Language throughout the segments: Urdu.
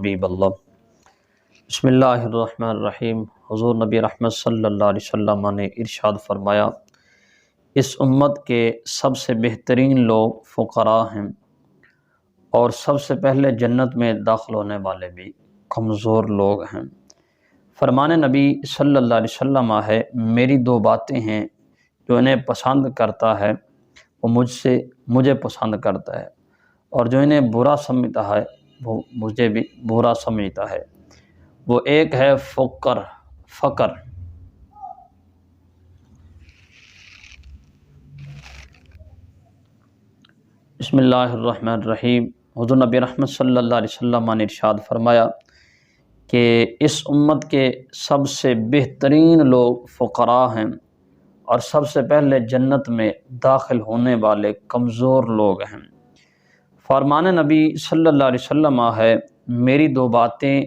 حبیب اللہ۔ بسم اللہ الرحمن الرحیم۔ حضور نبی رحمت صلی اللہ علیہ وسلم نے ارشاد فرمایا، اس امت کے سب سے بہترین لوگ فقراء ہیں اور سب سے پہلے جنت میں داخل ہونے والے بھی کمزور لوگ ہیں۔ فرمان نبی صلی اللہ علیہ وسلم ہے، میری دو باتیں ہیں، جو انہیں پسند کرتا ہے وہ مجھے پسند کرتا ہے، اور جو انہیں برا سمجھتا ہے وہ مجھے بھی برا سمجھتا ہے۔ وہ ایک ہے فقر۔ بسم اللہ الرحمن الرحیم۔ حضور نبی رحمت صلی اللہ علیہ وسلم نے ارشاد فرمایا کہ اس امت کے سب سے بہترین لوگ فقراء ہیں اور سب سے پہلے جنت میں داخل ہونے والے کمزور لوگ ہیں۔ فرمان نبی صلی اللہ علیہ وسلم ہے، میری دو باتیں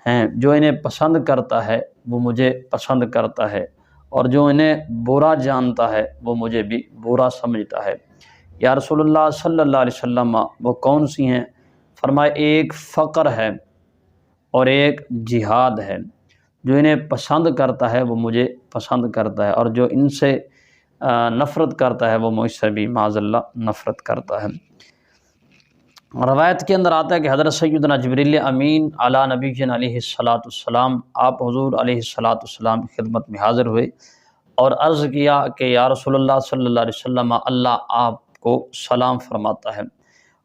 ہیں، جو انہیں پسند کرتا ہے وہ مجھے پسند کرتا ہے، اور جو انہیں برا جانتا ہے وہ مجھے بھی برا سمجھتا ہے۔ یا رسول اللہ صلی اللہ علیہ وسلم وہ کون سی ہیں؟ فرمایا، ایک فقر ہے اور ایک جہاد ہے۔ جو انہیں پسند کرتا ہے وہ مجھے پسند کرتا ہے، اور جو ان سے نفرت کرتا ہے وہ مجھ سے بھی معاذ اللہ نفرت کرتا ہے۔ روایت کے اندر آتا ہے کہ حضرت سیدنا جبریل امین علی نبی جن علیہ الصلاۃ والسلام، آپ حضور علیہ الصلاۃ والسلام کی خدمت میں حاضر ہوئے اور عرض کیا کہ یا رسول اللہ صلی اللہ علیہ وسلم، اللہ آپ کو سلام فرماتا ہے،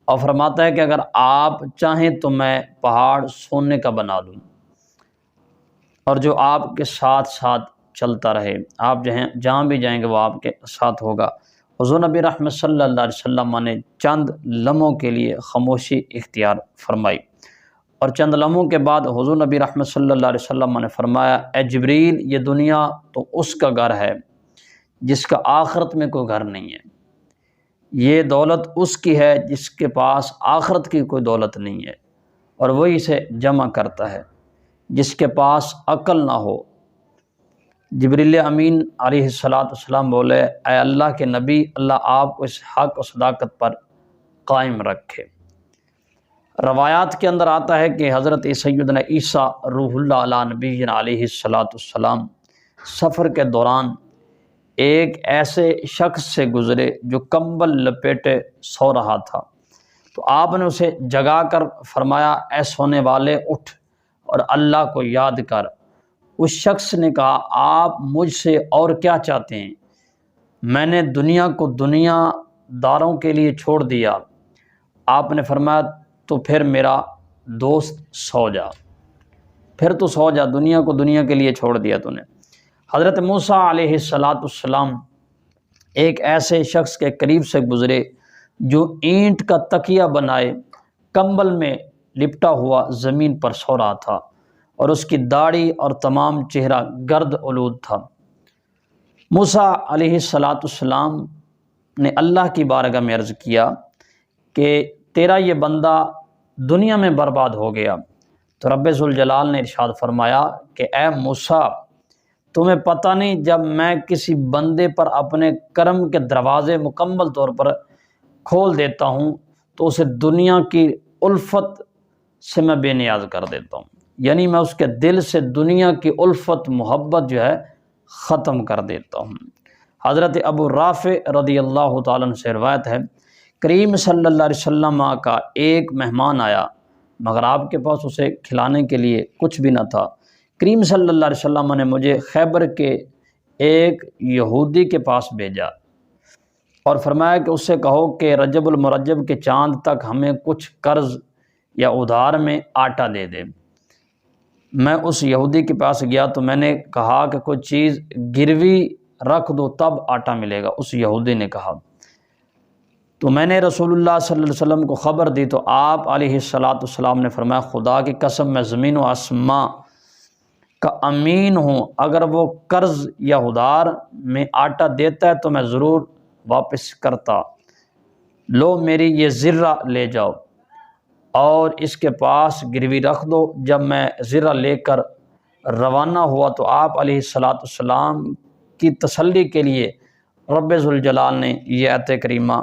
اور فرماتا ہے کہ اگر آپ چاہیں تو میں پہاڑ سونے کا بنا دوں، اور جو آپ کے ساتھ ساتھ چلتا رہے، آپ جہاں بھی جائیں گے وہ آپ کے ساتھ ہوگا۔ حضور نبی رحمت صلی اللہ علیہ وسلم نے چند لمحوں کے لیے خاموشی اختیار فرمائی، اور چند لمحوں کے بعد حضور نبی رحمت صلی اللہ علیہ وسلم نے فرمایا، اے جبریل، یہ دنیا تو اس کا گھر ہے جس کا آخرت میں کوئی گھر نہیں ہے، یہ دولت اس کی ہے جس کے پاس آخرت کی کوئی دولت نہیں ہے، اور وہی اسے جمع کرتا ہے جس کے پاس عقل نہ ہو۔ جبریل امین علیہ السلام بولے، اے اللہ کے نبی، اللہ آپ کو اس حق و صداقت پر قائم رکھے۔ روایات کے اندر آتا ہے کہ حضرت سیدنا عیسیٰ روح اللہ علیہ نبی علیہ السلام سفر کے دوران ایک ایسے شخص سے گزرے جو کمبل لپیٹے سو رہا تھا، تو آپ نے اسے جگا کر فرمایا، اے سونے والے، اٹھ اور اللہ کو یاد کر۔ اس شخص نے کہا، آپ مجھ سے اور کیا چاہتے ہیں؟ میں نے دنیا کو دنیا داروں کے لیے چھوڑ دیا۔ آپ نے فرمایا، تو پھر میرا دوست سو جا، پھر تو سو جا، دنیا کو دنیا کے لیے چھوڑ دیا تو نے۔ حضرت موسیٰ علیہ السلام ایک ایسے شخص کے قریب سے گزرے جو اینٹ کا تکیہ بنائے کمبل میں لپٹا ہوا زمین پر سو رہا تھا، اور اس کی داڑھی اور تمام چہرہ گرد آلود تھا۔ موسیٰ علیہ السلام نے اللہ کی بارگاہ میں عرض کیا کہ تیرا یہ بندہ دنیا میں برباد ہو گیا، تو رب ذوالجلال نے ارشاد فرمایا کہ اے موسیٰ، تمہیں پتہ نہیں، جب میں کسی بندے پر اپنے کرم کے دروازے مکمل طور پر کھول دیتا ہوں تو اسے دنیا کی الفت سے میں بے نیاز کر دیتا ہوں، یعنی میں اس کے دل سے دنیا کی الفت محبت جو ہے ختم کر دیتا ہوں۔ حضرت ابو رافع رضی اللہ تعالیٰ عنہ سے روایت ہے، کریم صلی اللہ علیہ وسلم کا ایک مہمان آیا، مگر آپ کے پاس اسے کھلانے کے لیے کچھ بھی نہ تھا۔ کریم صلی اللہ علیہ وسلم نے مجھے خیبر کے ایک یہودی کے پاس بھیجا اور فرمایا کہ اس سے کہو کہ رجب المرجب کے چاند تک ہمیں کچھ قرض یا ادھار میں آٹا دے دے۔ میں اس یہودی کے پاس گیا تو میں نے کہا کہ کوئی چیز گروی رکھ دو تب آٹا ملے گا۔ اس یہودی نے کہا، تو میں نے رسول اللہ صلی اللہ علیہ وسلم کو خبر دی تو آپ علیہ السلام نے فرمایا، خدا کی قسم میں زمین و آسماں کا امین ہوں، اگر وہ قرض یا ادھار میں آٹا دیتا ہے تو میں ضرور واپس کرتا۔ لو میری یہ زرہ لے جاؤ اور اس کے پاس گروی رکھ دو۔ جب میں زرہ لے کر روانہ ہوا تو آپ علیہ السلام کی تسلی کے لیے رب ذوالجلال نے یہ آیت کریمہ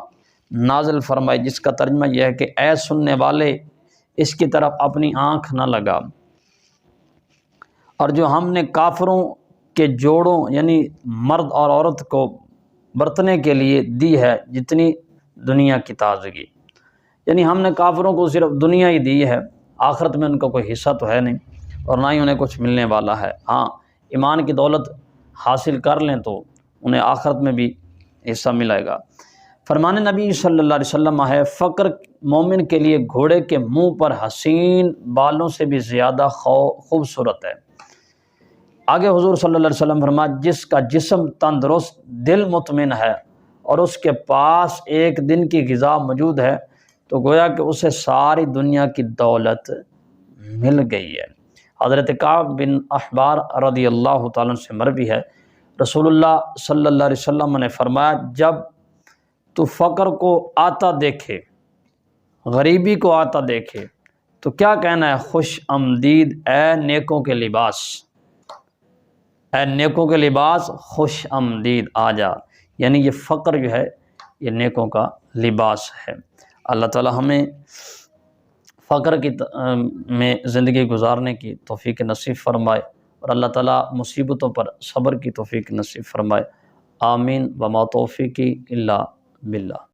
نازل فرمائی، جس کا ترجمہ یہ ہے کہ اے سننے والے، اس کی طرف اپنی آنکھ نہ لگا۔ اور جو ہم نے کافروں کے جوڑوں یعنی مرد اور عورت کو برتنے کے لیے دی ہے جتنی دنیا کی تازگی، یعنی ہم نے کافروں کو صرف دنیا ہی دی ہے، آخرت میں ان کا کوئی حصہ تو ہے نہیں اور نہ ہی انہیں کچھ ملنے والا ہے۔ ہاں ایمان کی دولت حاصل کر لیں تو انہیں آخرت میں بھی حصہ ملے گا۔ فرمان نبی صلی اللہ علیہ وسلم ہے، فقر مومن کے لیے گھوڑے کے منہ پر حسین بالوں سے بھی زیادہ خوبصورت ہے۔ آگے حضور صلی اللہ علیہ وسلم فرمایا، جس کا جسم تندرست، دل مطمئن ہے اور اس کے پاس ایک دن کی غذا موجود ہے تو گویا کہ اسے ساری دنیا کی دولت مل گئی ہے۔ حضرت کعب بن احبار رضی اللہ تعالیٰ عنہ سے مروی ہے، رسول اللہ صلی اللہ علیہ وسلم نے فرمایا، جب تو فقر کو آتا دیکھے، غریبی کو آتا دیکھے تو کیا کہنا ہے؟ خوش آمدید اے نیکوں کے لباس، اے نیکوں کے لباس خوش آمدید آ جا، یعنی یہ فقر جو ہے یہ نیکوں کا لباس ہے۔ اللہ تعالی ہمیں فقر کی میں زندگی گزارنے کی توفیق نصیب فرمائے اور اللہ تعالی مصیبتوں پر صبر کی توفیق نصیب فرمائے۔ آمین وما توفیقی الا باللہ۔